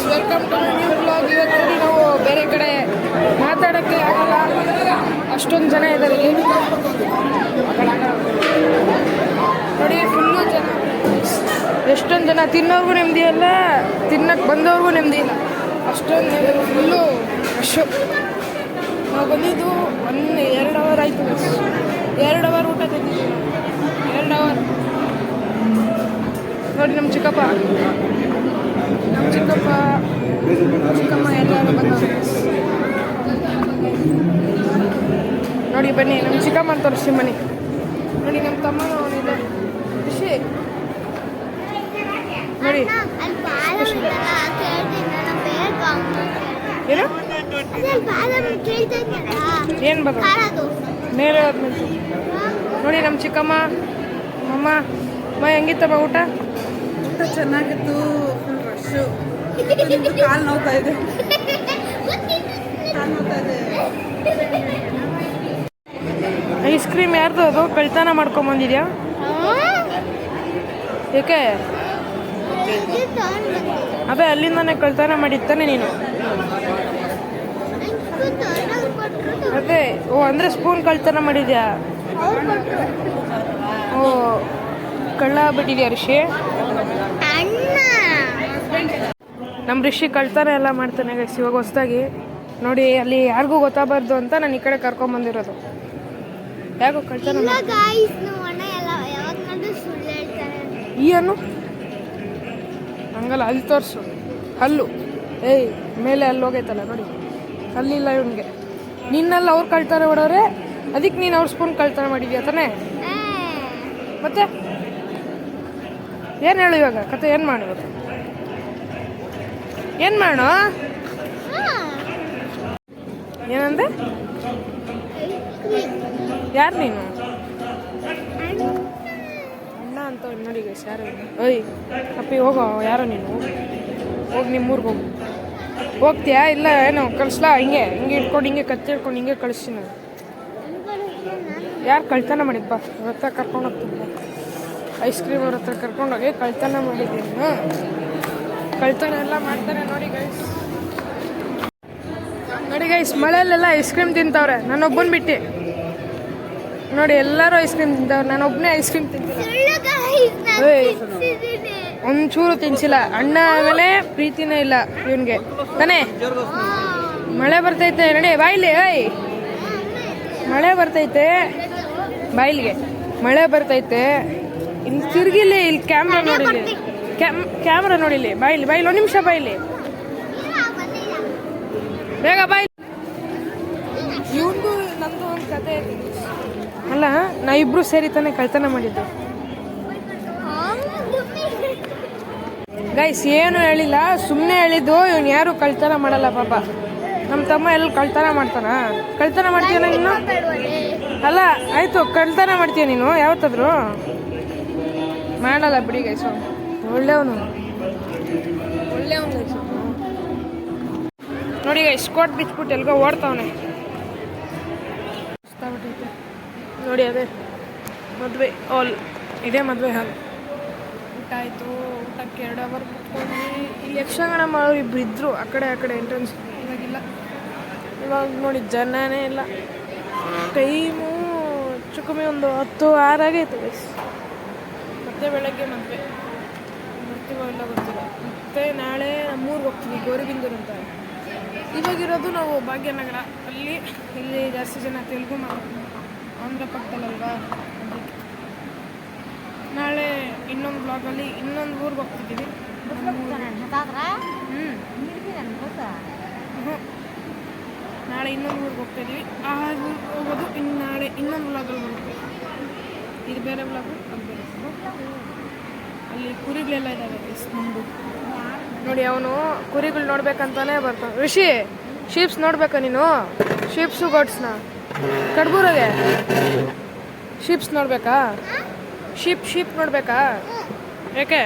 Welcome to new blog. ಇವತ್ತು ನೋಡಿ ನಾವು ಬೇರೆ ಕಡೆ ಮಾತಾಡೋಕ್ಕೆ ಆಗಲ್ಲ, ಅಷ್ಟೊಂದು ಜನ ಇದ್ದಾರೆ ಇಲ್ಲಿ ನೋಡಿ. ಫುಲ್ಲು ಜನ, ಎಷ್ಟೊಂದು ಜನ. ತಿನ್ನೋರ್ಗೂ ನೆಮ್ಮದಿ ಇಲ್ಲ, ತಿನ್ನಕ್ಕೆ ಬಂದವ್ರಿಗೂ ನೆಮ್ಮದಿ ಇಲ್ಲ, ಅಷ್ಟೊಂದು ಫುಲ್ಲು ರಶ್ಶು. ನಾವು ಬಂದಿದ್ದು 2 ಅವರ್ ಆಯಿತು. 2 ಅವರ್ ಊಟ ತಿಂದಿದ್ದೀವಿ ನಾವು, 2 ಅವರ್. ನೋಡಿ ನಮ್ಮ ಚಿಕ್ಕಮ್ಮ ಎಲ್ಲರೂ ಬಂದವರು ನೋಡಿ. ಬನ್ನಿ ನಮ್ಮ ಚಿಕ್ಕಮ್ಮ ಅಂತ ತೋರಿಸಿ ಬನ್ನಿ. ನೋಡಿ ನಮ್ಮ ತಮ್ಮ ಅವನಿದೆ ಖುಷಿ ನೋಡಿ. ಏನು ಏನು ಬರೋದು ಮೇಲೆ ನೋಡಿ. ನಮ್ಮ ಚಿಕ್ಕಮ್ಮ ಅಮ್ಮ ಹೆಂಗಿತ್ತಮ್ಮ ಊಟ? ಚೆನ್ನಾಗಿತ್ತು. Full rush. ಕಾಲು ನೋವ್ತಾ ಇದೆ. ಐಸ್ ಕ್ರೀಮ್ ಯಾರ್ದು ಅದು? ಕಳ್ತನ ಮಾಡ್ಕೊಂಬಂದಿದ್ಯಾ? ಏಕೆ? ಅದೇ ಅಲ್ಲಿಂದಾನೆ ಕಳ್ತನ ಮಾಡಿತ್ತಾನೆ ನೀನು? ಅದೇ ಓ, ಅಂದರೆ ಸ್ಪೂನ್ ಕಳ್ತನ ಮಾಡಿದ್ಯಾ? ಓ, ಕಳ್ಳ ಬಿಟ್ಟಿದ್ಯಾ ಋಷಿ? ನಮ್ಮ ಋಷಿ ಕಳ್ತನ ಎಲ್ಲ ಮಾಡ್ತಾನೆ ಗೈಸ್ ಇವಾಗ ಹೊಸದಾಗಿ. ನೋಡಿ ಅಲ್ಲಿ ಯಾರಿಗೂ ಗೊತ್ತಾಗಬಾರ್ದು ಅಂತ ನಾನು ಈ ಕಡೆ ಕರ್ಕೊಂಬಂದಿರೋದು. ಯಾಕೋ ಕಳ್ತನ ಈ ಅನ್ನು ಹಂಗಲ್ಲ, ಅಲ್ಲಿ ತೋರಿಸು ಹಲ್ಲು. ಏಯ್ ಮೇಲೆ ಅಲ್ಲಿ ಹೋಗೈತಲ್ಲ ನೋಡಿ, ಅಲ್ಲಿಲ್ಲ ಇವನಿಗೆ. ನಿನ್ನೆಲ್ಲ ಅವ್ರು ಕಳ್ತನ ಮಾಡೋರೆ, ಅದಕ್ಕೆ ನೀನು ಅವ್ರ ಸ್ಪೂನ್ ಕಳ್ತನ ಮಾಡಿದ್ಯಾ ತಾನೇ? ಮತ್ತೆ ಏನು ಹೇಳು ಇವಾಗ ಕತೆ? ಏನು ಮಾಡೋದು? ಏನು ಮಾಡೋ? ಏನಂದೆ? ಯಾರು ನೀನು? ಅಣ್ಣ ಅಂತ ನೋಡಿ ಗೈಸ್. ಯಾರು? ಓಯ್ ಅಪ್ಪಿ ಹೋಗೋ, ಯಾರೋ ನೀನು? ಹೋಗಿ ನಿಮ್ಮೂರ್ಗೆ ಹೋಗು. ಹೋಗ್ತೀಯಾ? ಇಲ್ಲ ಏನು ಕಳಿಸ್ಲಾ? ಹಿಂಗೆ ಇಟ್ಕೊಂಡು ಹಿಂಗೆ ಕತ್ತಿ ಹಿಡ್ಕೊಂಡು ಹಿಂಗೆ ಕಳಿಸ್ತೀನಿ ನಾನು. ಯಾರು ಕಳ್ತನ ಮಾಡಿದ್ಬಾ ಅವ್ರ ಹತ್ರ ಕರ್ಕೊಂಡು ಹೋಗ್ತೀನಿ. ಐಸ್ ಕ್ರೀಮ್ ಅವ್ರ ಹತ್ರ ಕರ್ಕೊಂಡೋಗಿ ಕಳ್ತನ ಮಾಡಿದ್ದೀನಿ. ಕಳ್ತನ ಎಲ್ಲ ಮಾಡ್ತಾರೆ ನೋಡಿ ಗೈಸ್. ನೋಡಿ ಗೈಸ್, ಮಳೆಯಲ್ಲೆಲ್ಲ ಐಸ್ ಕ್ರೀಮ್ ತಿಂತವ್ರೆ, ನಾನೊಬ್ಬನ ಬಿಟ್ಟು. ನೋಡಿ ಎಲ್ಲರೂ ಐಸ್ ಕ್ರೀಮ್ ತಿಂತವ್ರೆ, ನಾನೊಬ್ಬನೇ ಐಸ್ ಕ್ರೀಮ್ ತಿಂತೀನಿ. ಒಂಚೂರು ತಿನ್ಸಿಲ್ಲ. ಅಣ್ಣ ಆಮೇಲೆ ಪ್ರೀತಿನೇ ಇಲ್ಲ ಇವನಿಗೆ ತಾನೇ? ಮಳೆ ಬರ್ತೈತೆ ನೋಡಿ ಬಾಯಿಲಿ. ಏಯ್ ಮಳೆ ಬರ್ತೈತೆ ಬಾಯಿಲಿಗೆ, ಮಳೆ ಬರ್ತೈತೆ. ಇಲ್ಲಿ ತಿರುಗಿಲಿ, ಇಲ್ಲಿ ಕ್ಯಾಮ್ರಾ ನೋಡಿಲಿ, ಕ್ಯಾಮ್ರಾ ನೋಡಿಲಿ. ಬಾಯಿಲಿ 1 ನಿಮಿಷ ಬಾಯಿಲಿ, ಬೇಗ ಬಾಯಿಲಿ. ಇವ್ನಿಗೂ ನಂದು ಒಂದು ಕತೆ ಅಲ್ಲ, ನಾವಿಬ್ರು ಸೇರಿ ತಾನೇ ಕಳ್ತನ ಮಾಡಿದ್ದು ಗೈಸ್. ಏನು ಹೇಳಿಲ್ಲ, ಸುಮ್ಮನೆ ಹೇಳಿದ್ದು. ಇವನು ಯಾರು ಕಳ್ತನ ಮಾಡಲ್ಲ ಪಾಪ. ನಮ್ಮ ತಮ್ಮ ಎಲ್ಲ ಕಳ್ತನ ಮಾಡ್ತಾನ? ಕಳ್ತನ ಮಾಡ್ತೀಯ ನೀನು? ಅಲ್ಲ ಆಯಿತು, ಕಳ್ತನ ಮಾಡ್ತೀಯ ನೀನು ಯಾವತ್ತಾದ್ರು? ಮಾಡಲ್ಲ ಬಿಡಿ ಗೈಸು, ಒಳ್ಳೆಯವನು ಗೈಸು. ನೋಡಿ ಗೈಸ್, ಕೋಟ್ ಬಿಚ್ಬಿಟ್ಟು ಎಲ್ಗೋ ಓಡ್ತಾವನೆ. ನೋಡಿ ಅದೇ ಮದುವೆ ಹಾಲ್, ಇದೇ ಮದುವೆ ಹಾಲ್. ಊಟ ಆಯಿತು. ಊಟಕ್ಕೆ 2 ಅವರ್ ಕುತ್ಕೊಂಡ್ವಿ. ಇಲ್ಲಿ ಯಕ್ಷಗಾನ ಮಾಡೋರು ಇಬ್ಬರು ಇದ್ದರು ಆ ಕಡೆ ಎಂಟ್ರೆನ್ಸ್. ಇವಾಗಿಲ್ಲ, ಇವಾಗ ನೋಡಿ ಜನನೇ ಇಲ್ಲ. ಟೈಮು ಚುಕ್ಕಮಿ ಒಂದು 10-6 ಆಗೈತೆ ಗೈಸ್. ಮತ್ತೆ ಬೆಳಗ್ಗೆ ಮದುವೆ, ಬರ್ತೀವೋ ಇಲ್ಲ ಗೊತ್ತಿಲ್ಲ. ಮತ್ತೆ ನಾಳೆ ನಮ್ಮೂರಿಗೆ ಹೋಗ್ತೀವಿ, ಗೌರಿಬಿದನೂರು ಅಂತ. ಇವಾಗಿರೋದು ನಾವು ಭಾಗ್ಯನಗರ. ಇಲ್ಲಿ ಜಾಸ್ತಿ ಜನ ತೆಲುಗು ಆಂಧ್ರ ಪಕ್ಕದಲ್ಲಲ್ವಾ, ನಾಳೆ ಇನ್ನೊಂದು ಬ್ಲಾಗಲ್ಲಿ ಇನ್ನೊಂದು ಊರಿಗೆ ಹೋಗ್ತಿದ್ದೀವಿ. ನಾಳೆ ಇನ್ನೊಂದು ಊರಿಗೆ ಹೋಗ್ತಾಯಿದ್ದೀವಿ. ಆ ಊರಿಗೆ ಹೋಗೋದು ಇನ್ನು ನಾಳೆ ಇನ್ನೊಂದು ಬ್ಲಾಗಲ್ಲಿ ಹೋಗ್ತೀವಿ. ಇದು ಬೇರೆ ಬ್ಲಾಗು, ಅದು ಬೇರೆ. ಅಲ್ಲಿ ಕುರಿಗಳೆಲ್ಲ ಇದ್ದಾವೆ ನಮ್ಮದು. ನೋಡಿ ಅವನು ಕುರಿಗಳು ನೋಡ್ಬೇಕಂತಾನೆ ಬರ್ತಾನೆ. ಋಷಿ ಶೀಪ್ಸ್ ನೋಡ್ಬೇಕಾ ನೀನು? ಶೀಪ್ಸು ಗೋಟ್ಸ್ನ ಕಡ್ಬೂರಾಗೆ ಶೀಪ್ಸ್ ನೋಡ್ಬೇಕಾ? ಶೀಪ್ ನೋಡ್ಬೇಕಾ? ಯಾಕೆ?